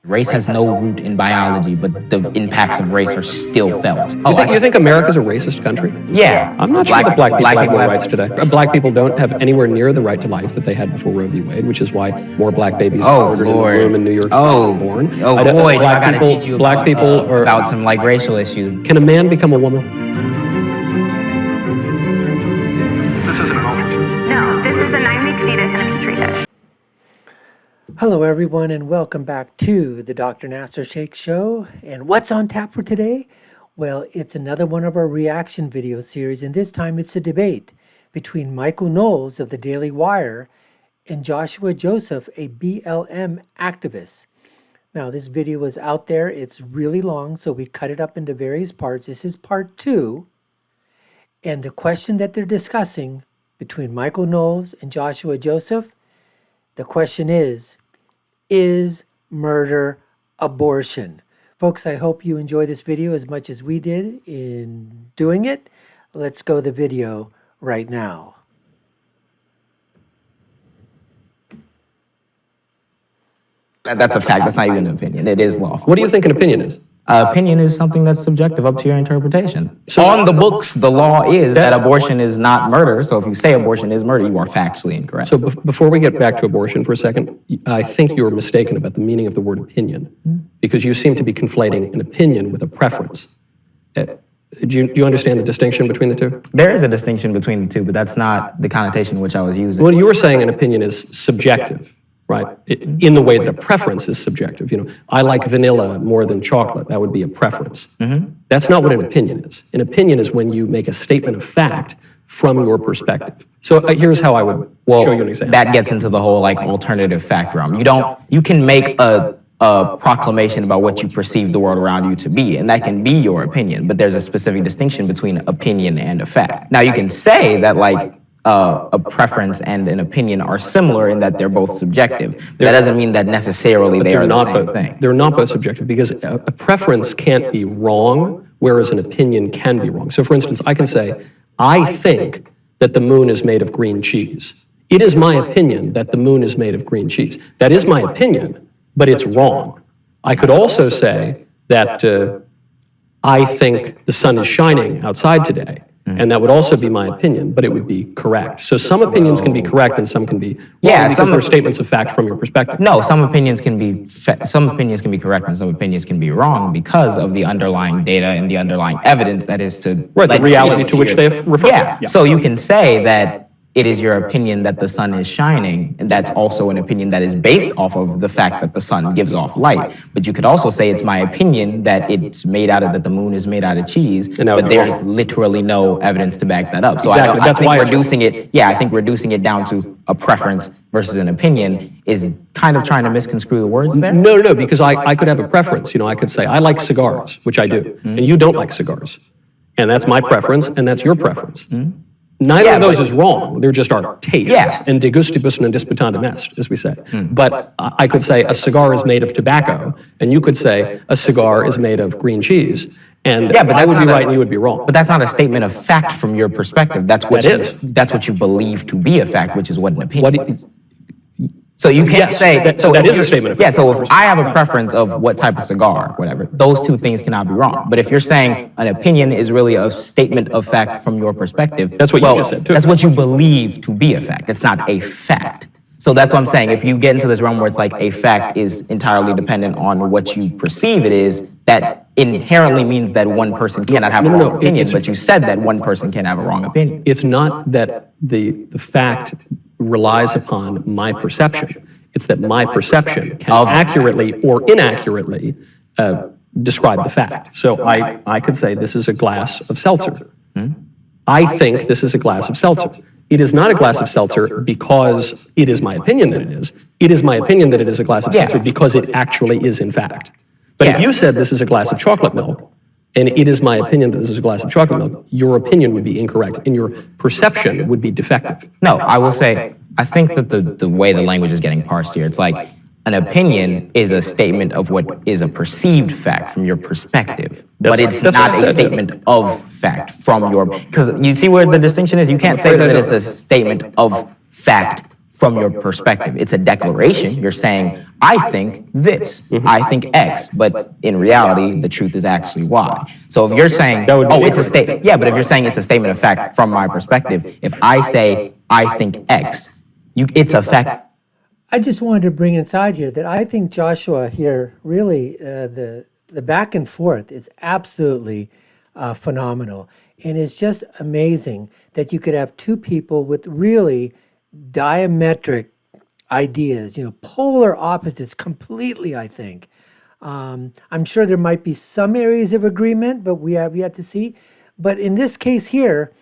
Race has no root in biology, but the impacts of race are still felt. You think America's a racist country? Yeah. I'm not sure that black people have more rights today. Black people don't have anywhere near the right to life that they had before Roe v. Wade, which is why more black babies are murdered in the room in New York City born. Oh, boy, I gotta teach you about some like racial issues. Can a man become a woman? This isn't an ultrasound. No, this is a 9-week fetus in a petri dish. Hello everyone and welcome back to the Dr. Nasser Sheikh Show. And what's on tap for today? Well, it's another one of our reaction video series, and this time it's a debate between Michael Knowles of the Daily Wire and Joshua Joseph, a BLM activist. Now this video is out there, it's really long, so we cut it up into various parts. This is part 2, and the question that they're discussing between Michael Knowles and Joshua Joseph, the question is murder abortion? Folks, I hope you enjoy this video as much as we did in doing it. Let's go to the video right now. That's a fact. That's not even an opinion. It is lawful. What do you think an opinion is? Opinion is something that's subjective, up to your interpretation. So on the books, the law is that abortion is not murder. So if you say abortion is murder, you are factually incorrect. So before we get back to abortion for a second, I think you're mistaken about the meaning of the word opinion, because you seem to be conflating an opinion with a preference. Do you understand the distinction between the two? There is a distinction between the two, but that's not the connotation which I was using. Well, you were saying an opinion is subjective, right? In the way that a preference is subjective. You know, I like vanilla more than chocolate. That would be a preference. That's not what an opinion is. An opinion is when you make a statement of fact from your perspective. So here's how I would show you an example. That gets into the whole like alternative fact realm. You can make a proclamation about what you perceive the world around you to be, and that can be your opinion, but there's a specific distinction between opinion and a fact. Now you can say that like a preference and an opinion are similar in that they're both subjective. That doesn't mean that necessarily they are the same thing. They're not both subjective, because a preference can't be wrong, whereas an opinion can be wrong. So for instance, I can say, I think that the moon is made of green cheese. It is my opinion that the moon is made of green cheese. That is my opinion, but it's wrong. I could also say that I think the sun is shining outside today. And that would also be my opinion, but it would be correct. So some opinions can be correct and some can be wrong, because they're statements of fact from your perspective. No, some opinions can be correct and some opinions can be wrong because of the underlying data and the underlying evidence that is to the reality to which they refer. Yeah. So you can say that it is your opinion that the sun is shining, and that's also an opinion that is based off of the fact that the sun gives off light. But you could also say it's my opinion that that the moon is made out of cheese, but there's literally no evidence to back that up. So exactly. I think reducing it down to a preference versus an opinion is kind of trying to misconstrue the words there. No, because I could have a preference. You know, I could say, I like cigars, which I do, and you don't like cigars. And that's my preference, and that's your preference. Neither of those is wrong. They're just our tastes. And de gustibus non disputandum est, as we say. But I could say a cigar is made of tobacco, and you could say a cigar is made of green cheese. And but I would be right and you would be wrong. But that's not a statement of fact from your perspective. That's what you believe to be a fact, which is what an opinion is. So you can't say that is a statement of fact. Yeah, so if I have a preference of what type of cigar, whatever, those two things cannot be wrong. But if you're saying an opinion is really a statement of fact from your perspective, that's what you just said too. That's what you believe to be a fact. It's not a fact. So that's what I'm saying. If you get into this realm where it's like a fact is entirely dependent on what you perceive it is, that inherently means that one person cannot have a wrong opinion, but you said that one person can have a wrong opinion. It's not that the fact relies upon my perception. It's that my perception can accurately or inaccurately describe the fact. So I could say this is a glass of seltzer. I think this is a glass of seltzer. It is not a glass of seltzer because it is my opinion that it is. It is my opinion that it is a glass of seltzer because it actually is in fact. But if you said this is a glass of chocolate milk, and it is my opinion that this is a glass of chocolate milk, your opinion would be incorrect, and your perception would be defective. No, I will say, I think that the way the language is getting parsed here, it's like an opinion is a statement of what is a perceived fact from your perspective, but it's not a statement of fact from your, because you see where the distinction is? You can't say that it's a statement of fact from your perspective. It's a declaration. You're saying, I think this, I think X, but in reality, the truth is actually Y. So if you're saying, oh, it's a statement, yeah, but if you're saying it's a statement of fact from my perspective, if I say, I think X, it's a fact. I just wanted to bring inside here that I think Joshua here really the back and forth is absolutely phenomenal, and it's just amazing that you could have two people with really diametric ideas, polar opposites completely. I think I'm sure there might be some areas of agreement, but we have yet to see. But in this case here,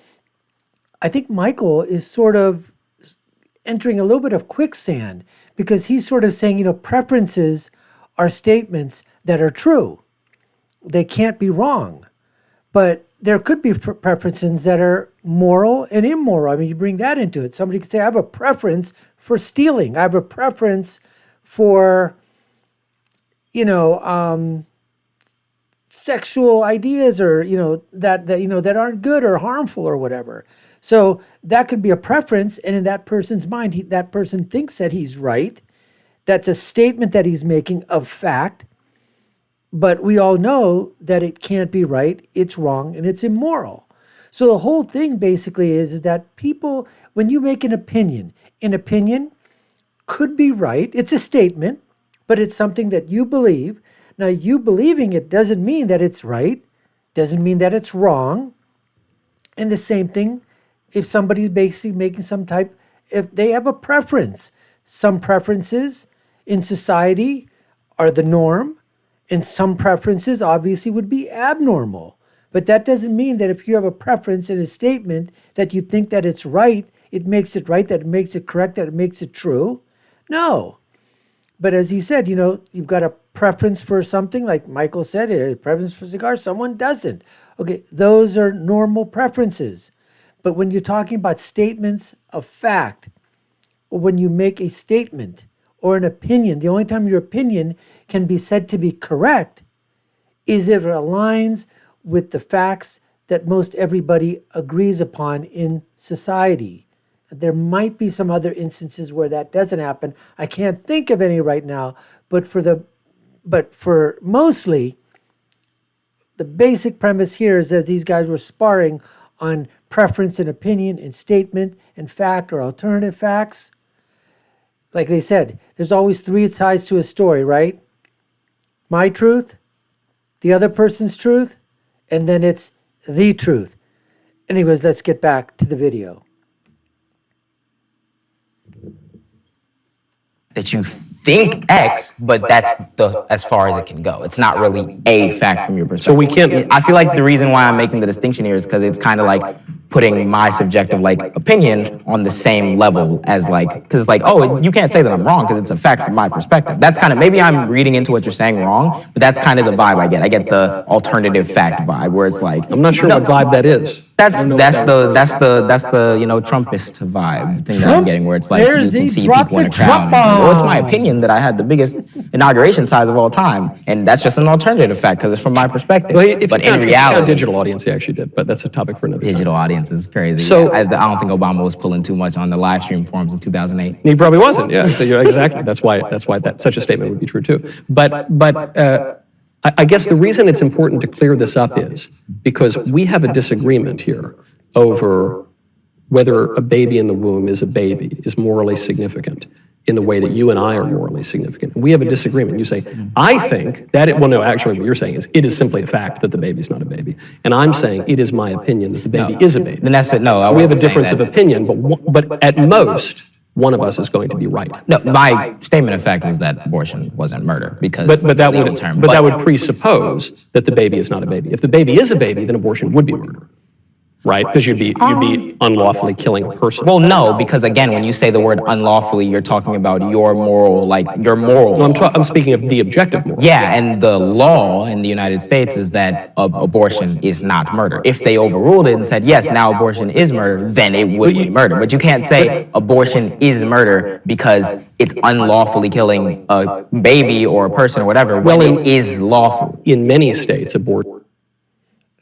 I think Michael is sort of entering a little bit of quicksand because he's sort of saying, preferences are statements that are true. They can't be wrong. But there could be preferences that are moral and immoral. I mean, you bring that into it. Somebody could say, I have a preference for stealing. I have a preference for, sexual ideas or, that aren't good or harmful or whatever. So that could be a preference, and in that person's mind, that person thinks that he's right. That's a statement that he's making of fact, but we all know that it can't be right, it's wrong, and it's immoral. So the whole thing basically is that people, when you make an opinion could be right, it's a statement, but it's something that you believe. Now, you believing it doesn't mean that it's right, doesn't mean that it's wrong. And the same thing if somebody's basically making if they have a preference. Some preferences in society are the norm, and some preferences obviously would be abnormal. But that doesn't mean that if you have a preference in a statement that you think that it's right, it makes it right, that it makes it correct, that it makes it true. No. But as he said, you've got a preference for something, like Michael said, a preference for cigars, someone doesn't. Okay, those are normal preferences. But when you're talking about statements of fact, or when you make a statement or an opinion, the only time your opinion can be said to be correct is if it aligns with the facts that most everybody agrees upon in society. There might be some other instances where that doesn't happen. I can't think of any right now, but for mostly, the basic premise here is that these guys were sparring on preference and opinion and statement and fact or alternative facts. Like they said, there's always three sides to a story, right? My truth, the other person's truth, and then it's the truth. Anyways, let's get back to the video. That you think X, but that's as far as it can go. It's not really a fact from your perspective. So we can't. I feel like the reason why I'm making the distinction here is because it's kind of like putting my subjective opinion on the same level as because oh, you can't say that I'm wrong because it's a fact from my perspective. That's kind of, maybe I'm reading into what you're saying wrong, but that's kind of the vibe I get. I get the alternative fact vibe where it's like, I'm not sure what vibe that is. That's the Trumpist vibe thing that I'm getting, where it's like you can see people in a crowd. Well, it's my opinion that I had the biggest inauguration size of all time, and that's just an alternative fact because it's from my perspective. Well, but in reality, digital audience, he actually did, but that's a topic for another digital audience is crazy. So I don't think Obama was pulling too much on the live stream forums in 2008. He probably wasn't. Yeah, so exactly. That's why that such a statement would be true too. But I guess the reason it's important to clear this up is because we have a disagreement here over whether a baby in the womb is morally significant in the way that you and I are morally significant. We have a disagreement. You say, I think that no, actually what you're saying is it is simply a fact that the baby's not a baby. And I'm saying it is my opinion that the baby is a baby. Then that's it. No, so we have a difference of opinion, but at most, one of us is going to be right. No, my statement of fact was that abortion wasn't murder because but that would presuppose that the baby is not a baby. If the baby is a baby, then abortion would be murder. Right? Because you'd be unlawfully killing a person. Well, no, because again, when you say the word unlawfully, you're talking about your moral. No, I'm speaking of the objective moral. Yeah, and the law in the United States is that abortion is not murder. If they overruled it and said, yes, now abortion is murder, then it would be murder. But you can't say abortion is murder because it's unlawfully killing a baby or a person or whatever when it is lawful. In many states, abortion.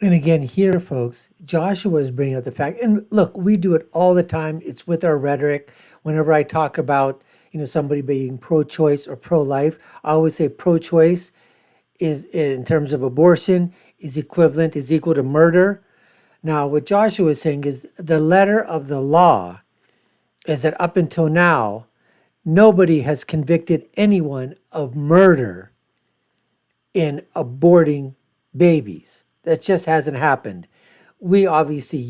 And again, here, folks, Joshua is bringing up the fact, and look, we do it all the time. It's with our rhetoric. Whenever I talk about, somebody being pro-choice or pro-life. I always say pro-choice is, in terms of abortion, is equal to murder. Now, what Joshua is saying is the letter of the law is that up until now, nobody has convicted anyone of murder in aborting babies. That just hasn't happened. We obviously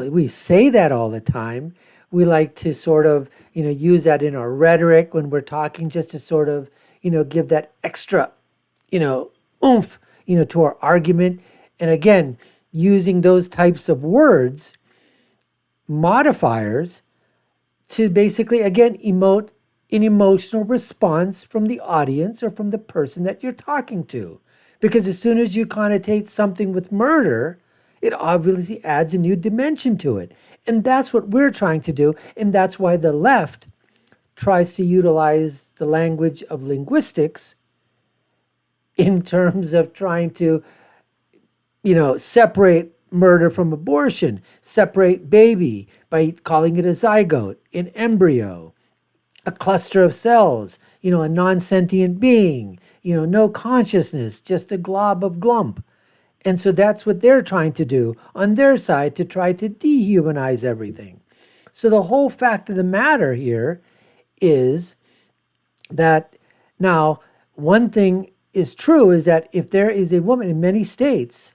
we say that all the time. We like to sort of, use that in our rhetoric when we're talking, just to sort of, give that extra, oomph, to our argument. And again, using those types of words, modifiers, to basically, again, emote an emotional response from the audience or from the person that you're talking to. Because as soon as you connotate something with murder, it obviously adds a new dimension to it. And that's what we're trying to do. And that's why the left tries to utilize the language of linguistics in terms of trying to, separate murder from abortion, separate baby by calling it a zygote, an embryo, a cluster of cells, a non-sentient being, no consciousness, just a glob of glump. And so that's what they're trying to do on their side, to try to dehumanize everything. So the whole fact of the matter here is that now one thing is true is that if there is a woman in many states,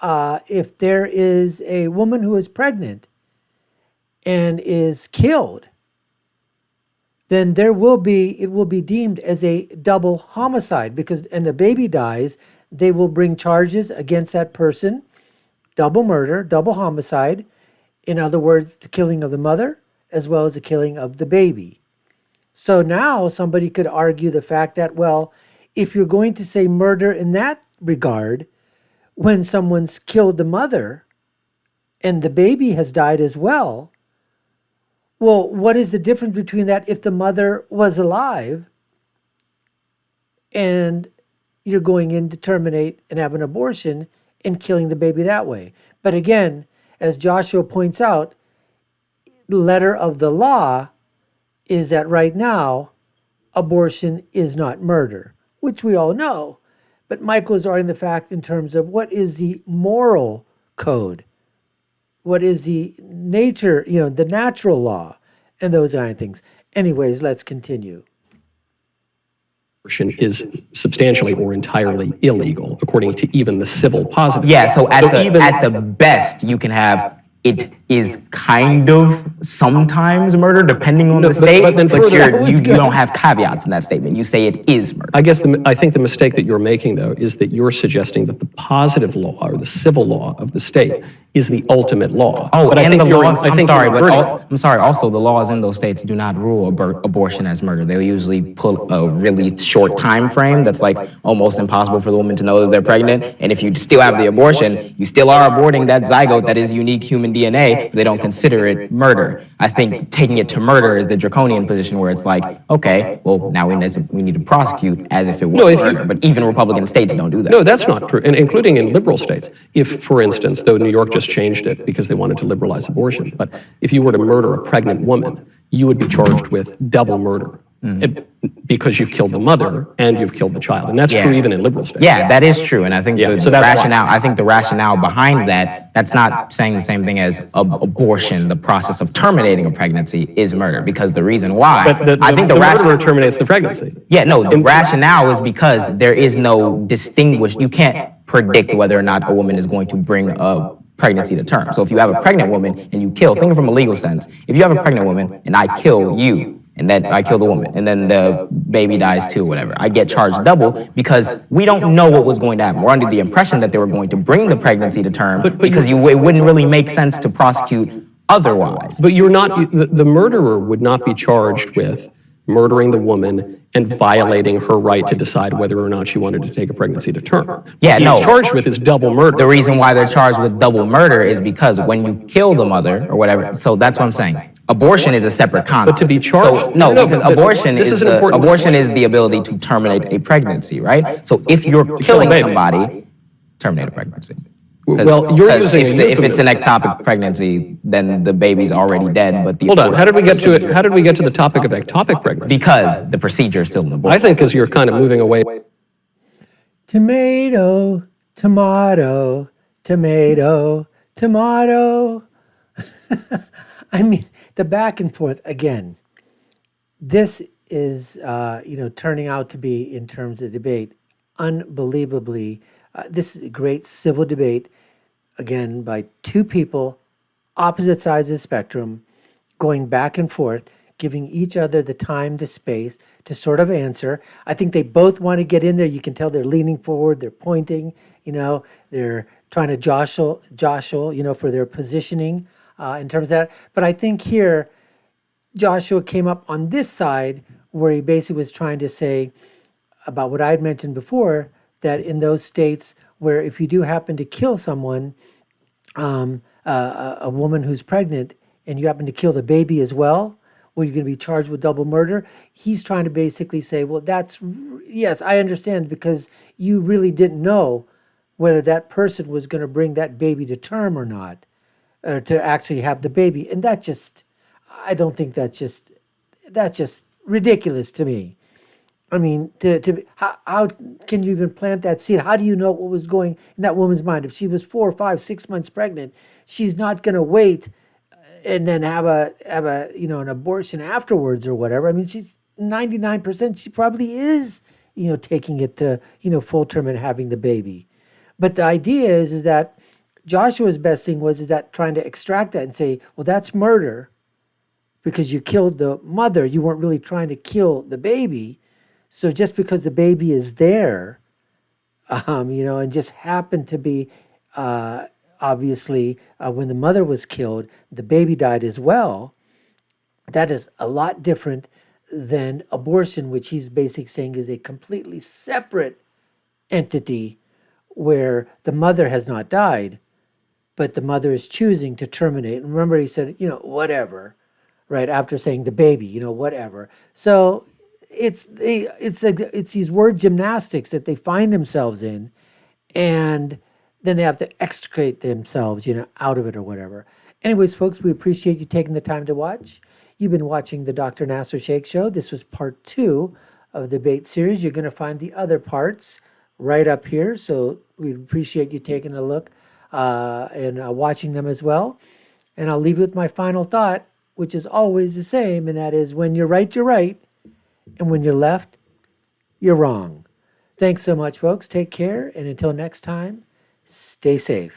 if there is a woman who is pregnant and is killed, then it will be deemed as a double homicide, because, and the baby dies, they will bring charges against that person, double murder, double homicide. In other words, the killing of the mother as well as the killing of the baby. So now somebody could argue the fact that, well, if you're going to say murder in that regard, when someone's killed the mother and the baby has died as well, well, what is the difference between that if the mother was alive and you're going in to terminate and have an abortion and killing the baby that way? But again, as Joshua points out, the letter of the law is that right now, abortion is not murder, which we all know. But Michael is arguing the fact in terms of what is the moral code, what is the nature, the natural law, and those kind of things. Anyways, let's continue. Abortion is substantially or entirely illegal, according to even the civil positive. Yeah, so at the best, you can have it is kind of sometimes murder, depending on the state, but you don't have caveats in that statement. You say it is murder. I think the mistake that you're making, though, is that you're suggesting that the positive law or the civil law of the state is the ultimate law. Oh, but and the laws, I'm sorry, also the laws in those states do not rule abortion as murder. They'll usually pull a really short time frame that's like almost impossible for the woman to know that they're pregnant. And if you still have the abortion, you still are aborting that zygote that is unique human DNA, but they don't consider it murder. I think taking it to murder is the draconian position where it's like, okay, well, now we need to prosecute as if it was murder. But even Republican states don't do that. No, that's not true, and including in liberal states. If, for instance, though New York just changed it because they wanted to liberalize abortion, but if you were to murder a pregnant woman, you would be charged with double murder. Because you've killed the mother and you've killed the child, and that's true even in liberal states. Yeah, that is true, and I think the rationale. I think the rationale behind that's not saying the same thing as abortion. The process of terminating a pregnancy is murder, because the reason why. But I think the murderer terminates the pregnancy. Yeah, no, the rationale is because there is no distinguished. You can't predict whether or not a woman is going to bring a pregnancy to term. So if you have a pregnant woman and you kill, think from a legal sense. If you have a pregnant woman and I kill you, and then I kill the woman, and then the baby dies too, whatever, I get charged double because we don't know what was going to happen. We're under the impression that they were going to bring the pregnancy to term because it wouldn't really make sense to prosecute otherwise. But you're not, the murderer would not be charged with murdering the woman and violating her right to decide whether or not she wanted to take a pregnancy to term. Yeah, no. What he's charged with is double murder. The reason why they're charged with double murder is because when you kill the mother or whatever, so that's what I'm saying. Abortion is a separate concept. But to be charged, because abortion is the ability to terminate a pregnancy, right? So if you're killing somebody, terminate a pregnancy. Well, you're using if it's an ectopic pregnancy, then the baby's already dead. But the Hold on. How did we get to it? How did we get to the topic of ectopic pregnancy? Because the procedure is still in the book. I think because you're kind of moving away. Tomato, tomato, tomato, tomato. I mean, the back and forth again. This is, turning out to be, in terms of debate, unbelievably. This is a great civil debate, again, by two people, opposite sides of the spectrum, going back and forth, giving each other the time, the space to sort of answer. I think they both want to get in there. You can tell they're leaning forward, they're pointing, they're trying to jostle, for their positioning in terms of that. But I think here, Joshua came up on this side where he basically was trying to say about what I had mentioned before, that in those states where if you do happen to kill someone, a woman who's pregnant, and you happen to kill the baby as well, well, you're going to be charged with double murder. He's trying to basically say, well, yes, I understand, because you really didn't know whether that person was going to bring that baby to term or not, or to actually have the baby. And I don't think that's just ridiculous to me. I mean, how can you even plant that seed? How do you know what was going in that woman's mind? If she was 4, 5, 6 months pregnant, she's not going to wait and then have an abortion afterwards or whatever. I mean, she's 99%. She probably is, taking it to full term and having the baby. But the idea is that Joshua's best thing is that trying to extract that and say, well, that's murder because you killed the mother. You weren't really trying to kill the baby. So just because the baby is there, and just happened to be, obviously, when the mother was killed, the baby died as well. That is a lot different than abortion, which he's basically saying is a completely separate entity where the mother has not died, but the mother is choosing to terminate. And remember, he said, whatever, right after saying the baby, whatever. So it's these word gymnastics that they find themselves in, and then they have to extricate themselves, out of it or whatever. Anyways, folks, we appreciate you taking the time to watch. You've been watching the Dr. Nasser Sheikh Show. This was part 2 of the debate series. You're going to find the other parts right up here, so we appreciate you taking a look and watching them as well. And I'll leave you with my final thought, which is always the same, and that is, when you're right, you're right. And when you're left, you're wrong. Thanks so much, folks. Take care. And until next time, stay safe.